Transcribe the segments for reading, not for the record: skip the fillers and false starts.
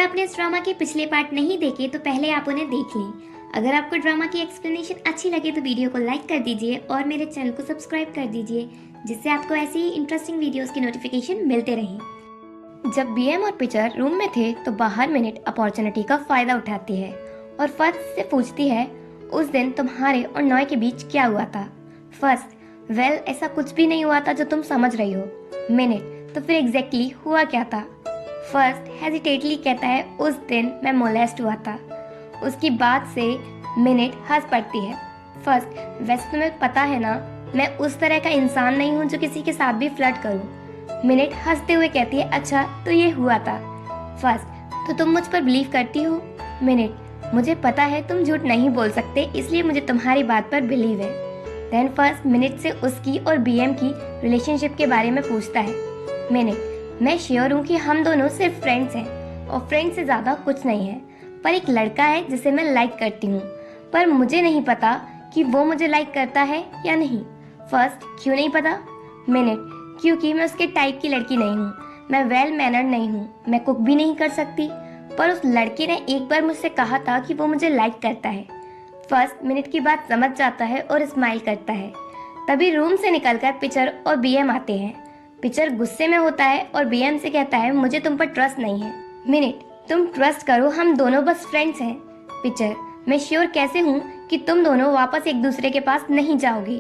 आपने इस ड्रामा के पिछले पार्ट नहीं देखे तो पहले आप उन्हें देख लें। अगर आपको ड्रामा की एक्सप्लेनेशन अच्छी लगे तो वीडियो को लाइक कर दीजिए और मेरे चैनल को सब्सक्राइब कर दीजिए, जिससे आपको ऐसी ही इंटरेस्टिंग वीडियोस की नोटिफिकेशन मिलते रहें। जब बीएम और पिक्चर रूम में थे तो बाहर मिनट अपॉर्चुनिटी का फायदा उठाती है और फर्स्ट से पूछती है, उस दिन तुम्हारे और नॉय के बीच क्या हुआ था? फर्स्ट, वेल ऐसा कुछ भी नहीं हुआ था जो तुम समझ रही हो। मिनट, तो फिर एग्जैक्टली हुआ क्या था? फर्स्ट हेजिटेटली कहता है, उस दिन मैं मोलेस्ट हुआ था। उसकी बात से मिनट हंस पड़ती है। फर्स्ट, वैसे तुम्हें पता है ना, मैं उस तरह का इंसान नहीं हूँ जो किसी के साथ भी फ्लर्ट करूँ। मिनट हंसते हुए कहती है, अच्छा तो ये हुआ था। फर्स्ट, तो तुम मुझ पर बिलीव करती हो? मिनट, मुझे पता है तुम झूठ नहीं बोल सकते, इसलिए मुझे तुम्हारी बात पर बिलीव है। देन फर्स्ट मिनट से उसकी और बीएम की रिलेशनशिप के बारे में पूछता है। मिनट, मैं श्योर हूँ कि हम दोनों सिर्फ फ्रेंड्स हैं और फ्रेंड से ज़्यादा कुछ नहीं है, पर एक लड़का है जिसे मैं लाइक करती हूँ, पर मुझे नहीं पता कि वो मुझे लाइक करता है या नहीं। फर्स्ट, क्यों नहीं पता? मिनट, क्योंकि मैं उसके टाइप की लड़की नहीं हूँ, मैं वेल मैनर्ड नहीं हूँ, मैं कुक भी नहीं कर सकती, पर उस लड़के ने एक बार मुझसे कहा था कि वो मुझे लाइक करता है। फर्स्ट मिनट की बात समझ जाता है और स्माइल करता है। तभी रूम से निकलकर पिक्चर और बीएम आते हैं। पिक्चर गुस्से में होता है और बीएम से कहता है, मुझे तुम पर ट्रस्ट नहीं है। मिनट, तुम ट्रस्ट करो, हम दोनों बस फ्रेंड्स हैं। पिक्चर, मैं श्योर कैसे हूँ कि तुम दोनों वापस एक दूसरे के पास नहीं जाओगे?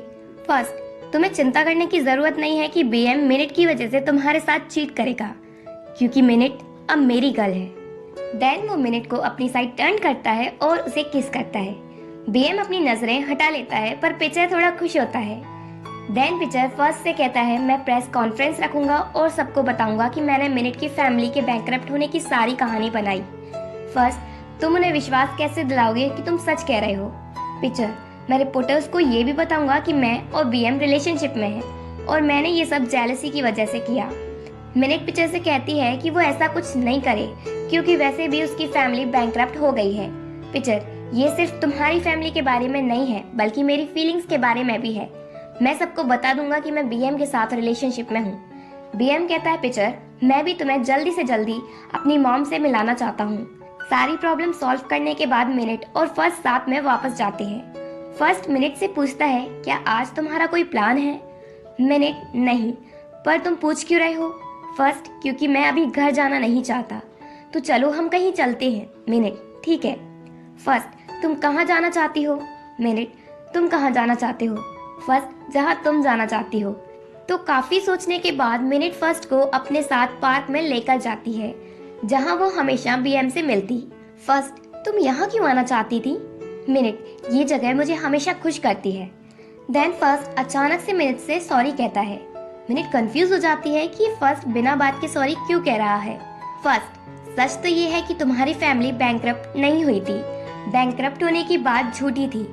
फर्स्ट, तुम्हें चिंता करने की जरूरत नहीं है कि बीएम मिनट की वजह से तुम्हारे साथ चीट करेगा, क्योंकि मिनट अब मेरी गर्ल है। देन वो मिनट को अपनी साइड टर्न करता है और उसे किस करता है। बीएम अपनी नजरें हटा लेता है, पर पिक्चर थोड़ा खुश होता है। देन पिक्चर फर्स्ट से कहता है, मैं प्रेस कॉन्फ्रेंस रखूंगा और सबको बताऊंगा कि मैंने मिनट की फैमिली के बैंकरप्ट होने की सारी कहानी बनाई। फर्स्ट, तुम उन्हें विश्वास कैसे दिलाओगे कि तुम सच कह रहे हो? पिक्चर, मैं रिपोर्टर्स को ये भी बताऊंगा कि मैं और बीएम रिलेशनशिप में हैं और मैंने ये सब जेलसी की वजह से किया। मिनट पिक्चर से कहती है कि वो ऐसा कुछ नहीं करे, क्योंकि वैसे भी उसकी फैमिली बैंकरप्ट हो गई है। पिक्चर, ये सिर्फ तुम्हारी फैमिली के बारे में नहीं है, बल्कि मेरी फीलिंग्स के बारे में भी है। मैं सबको बता दूंगा कि मैं बीएम के साथ रिलेशनशिप में हूँ। बीएम कहता है, पिक्चर, मैं भी तुम्हें जल्दी से जल्दी अपनी मॉम से मिलाना चाहता हूँ। सारी प्रॉब्लम सॉल्व करने के बाद मिनट और फर्स्ट साथ में वापस जाते हैं। फर्स्ट मिनट से पूछता है, क्या आज तुम्हारा कोई प्लान है? मिनट, नहीं, पर तुम पूछ क्यों रहे हो? फर्स्ट, क्योंकि मैं अभी घर जाना नहीं चाहता, तो चलो हम कहीं चलते हैं। मिनट, ठीक है। फर्स्ट, तुम कहाँ जाना चाहती हो? मिनट, तुम कहाँ जाना चाहते हो? फर्स्ट, जहाँ तुम जाना चाहती हो। तो काफी सोचने के बाद मिनट फर्स्ट को अपने साथ पार्क में लेकर जाती है, जहाँ वो हमेशा बीएम से मिलती। फर्स्ट, तुम यहाँ क्यों आना चाहती थी? मिनट, ये जगह मुझे हमेशा खुश करती है। देन फर्स्ट अचानक से मिनट से सॉरी कहता है। मिनट कंफ्यूज हो जाती है कि फर्स्ट बिना बात के सॉरी क्यों कह रहा है। फर्स्ट, सच तो ये है कि तुम्हारी फैमिली बैंकरप्ट नहीं हुई थी, बैंकरप्ट होने की बात झूठी थी।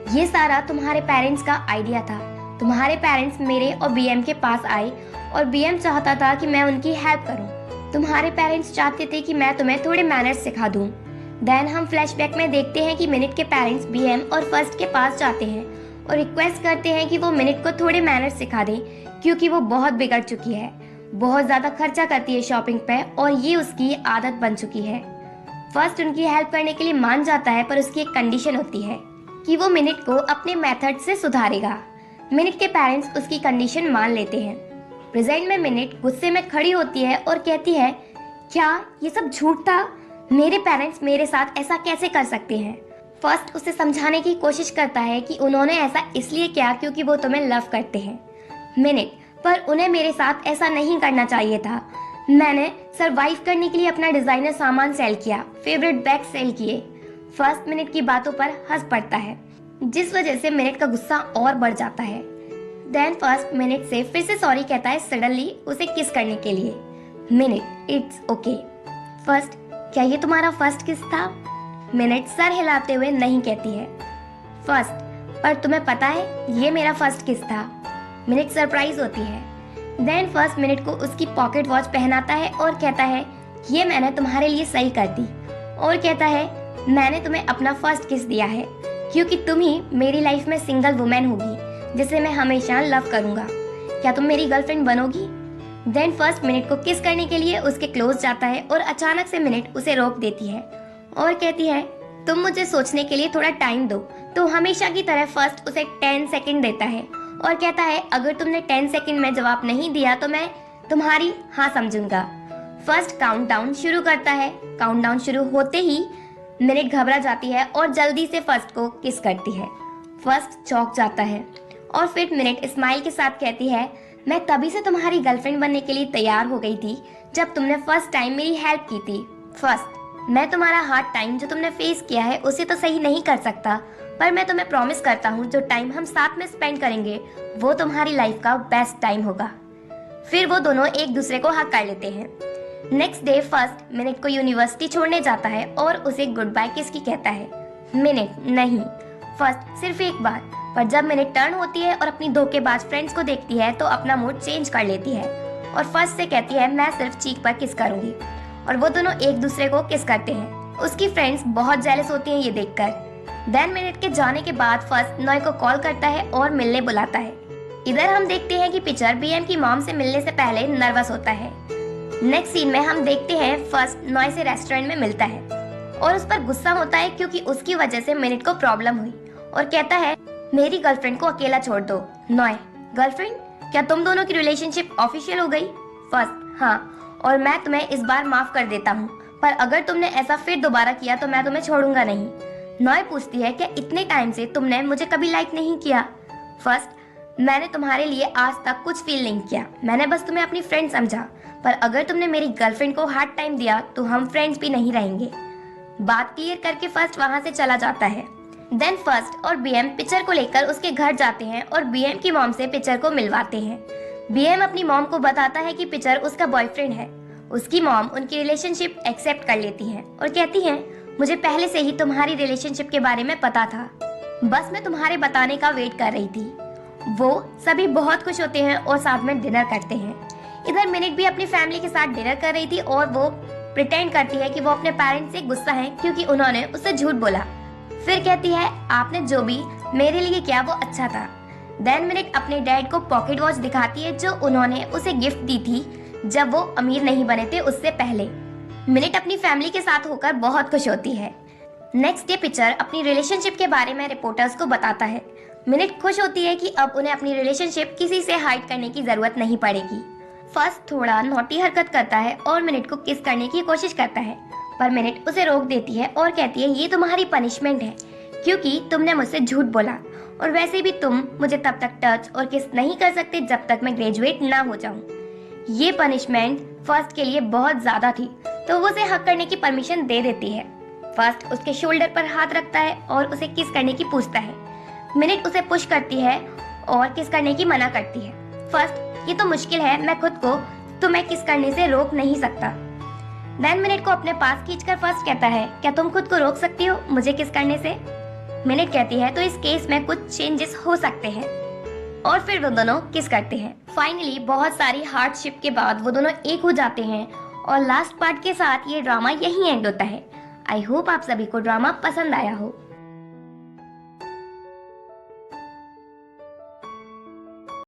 ये सारा तुम्हारे पेरेंट्स का आइडिया था। तुम्हारे पेरेंट्स मेरे और बीएम के पास आए और बीएम चाहता था कि मैं उनकी हेल्प करूं। तुम्हारे पेरेंट्स चाहते थे कि मैं तुम्हें थोड़े मैनर्स सिखा दूं। देन हम फ्लैशबैक में देखते हैं कि मिनट के पेरेंट्स बीएम और फर्स्ट के पास जाते हैं और रिक्वेस्ट करते हैं कि वो मिनट को थोड़े मैनर्स सिखा दें, क्योंकि वो बहुत बिगड़ चुकी है, बहुत ज्यादा खर्चा करती है शॉपिंग पे और ये उसकी आदत बन चुकी है। फर्स्ट उनकी हेल्प करने के लिए मान जाता है, पर उसकी एक कंडीशन होती है कि वो मिनट को अपने मेथड से सुधारेगा। मिनट के पेरेंट्स उसकी कंडीशन मान लेते हैं। प्रेजेंट में मिनट गुस्से में खड़ी होती है और कहती है, क्या ये सब झूठ था? मेरे पेरेंट्स मेरे साथ ऐसा कैसे कर सकते हैं? फर्स्ट उसे समझाने की कोशिश करता है कि उन्होंने ऐसा इसलिए किया क्योंकि वो तुम्हें लव करते हैं। मिनट, पर उन्हें मेरे साथ ऐसा नहीं करना चाहिए था। मैंने सरवाइव करने के लिए अपना डिजाइनर सामान सेल किया, फेवरेट बैग सेल किए। फर्स्ट मिनट की बातों पर हंस पड़ता है, जिस वजह से मिनट का गुस्सा और बढ़ जाता है। देन फर्स्ट मिनट से फिर से सॉरी कहता है, सडनली उसे किस करने के लिए। Minute, it's okay. फर्स्ट, क्या ये तुम्हारा फर्स्ट किस था? मिनट सर हिलाते हुए नहीं कहती है। फर्स्ट, पर तुम्हें पता है ये मेरा फर्स्ट किस था। मिनट सरप्राइज होती है। देन फर्स्ट मिनट को उसकी पॉकेट वॉच पहनाता है और कहता है, ये मैंने तुम्हारे लिए सही कर दी, और कहता है, मैंने तुम्हें अपना फर्स्ट किस दिया है क्योंकि तुम ही मेरी लाइफ में सिंगल वुमेन होगी जिसे मैं हमेशा लव करूंगा। क्या तुम मेरी गर्लफ्रेंड बनोगी? देन फर्स्ट मिनट को किस करने के लिए उसके क्लोज जाता है और अचानक से मिनट उसे रोक देती है और कहती है तुम मुझे सोचने के लिए थोड़ा टाइम दो। तो हमेशा की तरह फर्स्ट उसे 10 सेकंड देता है और कहता है अगर तुमने 10 सेकंड में जवाब नहीं दिया तो मैं तुम्हारी हाँ समझूंगा। फर्स्ट काउंटडाउन शुरू करता है। काउंटडाउन शुरू होते ही मिनट घबरा जाती है और जल्दी से फर्स्ट को किस करती है। फर्स्ट चौंक जाता है और फिर मिनट स्माइल के साथ कहती है मैं तभी से तुम्हारी गर्लफ्रेंड बनने के लिए तैयार हो गई थी जब तुमने फर्स्ट टाइम मेरी हेल्प की थी। फर्स्ट मैं तुम्हारा हार्ड टाइम जो तुमने फेस किया है उसे तो सही नहीं कर सकता, पर मैं तुम्हें प्रॉमिस करता हूँ जो टाइम हम साथ में स्पेंड करेंगे वो तुम्हारी लाइफ का बेस्ट टाइम होगा। फिर वो दोनों एक दूसरे को हक कर लेते हैं। नेक्स्ट डे फर्स्ट मिनट को यूनिवर्सिटी छोड़ने जाता है और उसे गुड बाय किस की कहता है। मिनट नहीं, फर्स्ट सिर्फ एक बार। पर जब मिनट टर्न होती है और अपनी धोखेबाज फ्रेंड्स को देखती है तो अपना मूड चेंज कर लेती है और फर्स्ट से कहती है मैं सिर्फ चीक पर किस करूंगी। और वो दोनों एक दूसरे को किस करते हैं। उसकी फ्रेंड्स बहुत जेलस होती हैं ये देखकर। देन मिनट के जाने के बाद फर्स्ट नॉय को कॉल करता है और मिलने बुलाता है। इधर हम देखते हैं कि पिक्चर बीएम की मॉम से मिलने से पहले नर्वस होता है। नेक्स्ट सीन में हम देखते हैं फर्स्ट नॉय से रेस्टोरेंट में मिलता है और उस पर गुस्सा होता है क्योंकि उसकी वजह से मिनट को प्रॉब्लम हुई और कहता है मेरी गर्लफ्रेंड को अकेला छोड़ दो। नॉय गर्लफ्रेंड? क्या तुम दोनों की रिलेशनशिप ऑफिशियल हो गई? फर्स्ट हाँ, और मैं तुम्हें इस बार माफ कर देता हूँ, पर अगर तुमने ऐसा फिर दोबारा किया तो मैं तुम्हें छोड़ूंगा नहीं। नॉय पूछती है क्या इतने टाइम से तुमने मुझे कभी लाइक नहीं किया? फर्स्ट मैंने तुम्हारे लिए आज तक कुछ फील नहीं किया, मैंने बस तुम्हें अपनी फ्रेंड समझा, पर अगर तुमने मेरी गर्लफ्रेंड को हार्ड टाइम दिया तो हम फ्रेंड्स भी नहीं रहेंगे। बात क्लियर करके फर्स्ट वहाँ से चला जाता है। देन फर्स्ट और बीएम पिक्चर को लेकर उसके घर जाते हैं और बीएम की मॉम से पिक्चर को मिलवाते हैं। बीएम अपनी मॉम को बताता है कि पिक्चर उसका बॉयफ्रेंड है। उसकी मॉम उनकी रिलेशनशिप एक्सेप्ट कर लेती है और कहती है मुझे पहले से ही तुम्हारी रिलेशनशिप के बारे में पता था, बस मैं तुम्हारे बताने का वेट कर रही थी। वो सभी बहुत खुश होते हैं और साथ में डिनर करते हैं। इधर मिनट भी अपनी फैमिली के साथ डिनर कर रही थी और वो प्रिटेंड करती है कि वो अपने पेरेंट्स से गुस्सा है क्योंकि उन्होंने उससे झूठ बोला। फिर कहती है आपने जो भी मेरे लिए किया वो अच्छा था। देन मिनट अपने डैड को पॉकेट वॉच दिखाती है जो उन्होंने उसे गिफ्ट दी थी जब वो अमीर नहीं बने थे उससे पहले। मिनट अपनी फैमिली के साथ होकर बहुत खुश होती है। नेक्स्ट डे पिक्चर अपनी रिलेशनशिप के बारे में रिपोर्टर्स को बताता है। मिनट खुश होती है कि अब उन्हें अपनी रिलेशनशिप किसी से हाइड करने की जरूरत नहीं पड़ेगी। फर्स्ट थोड़ा नॉटी हरकत करता है और मिनट को किस करने की कोशिश करता है, पर मिनट उसे रोक देती है और कहती है ये तुम्हारी पनिशमेंट है क्योंकि तुमने मुझसे झूठ बोला, और वैसे भी तुम मुझे तब तक टच और किस नहीं कर सकते जब तक मैं ग्रेजुएट ना हो जाऊं। ये पनिशमेंट फर्स्ट के लिए बहुत ज्यादा थी तो वो उसे हक करने की परमिशन दे देती है। फर्स्ट उसके शोल्डर पर हाथ रखता है और उसे किस करने की पूछता है। मिनट उसे पुश करती है और किस करने की मना करती है। फर्स्ट ये तो मुश्किल है, मैं खुद को तुम्हें किस करने से रोक नहीं सकता। देन मिनट को अपने पास खींचकर फर्स्ट कहता है क्या तुम खुद को रोक सकती हो मुझे किस करने से? मिनट कहती है तो इस केस में कुछ चेंजेस हो सकते हैं, और फिर वो दोनों किस करते हैं। फाइनली बहुत सारी हार्डशिप के बाद वो दोनों एक हो जाते हैं और लास्ट पार्ट के साथ ये ड्रामा यहीं एंड होता है। आई होप आप सभी को ड्रामा पसंद आया हो।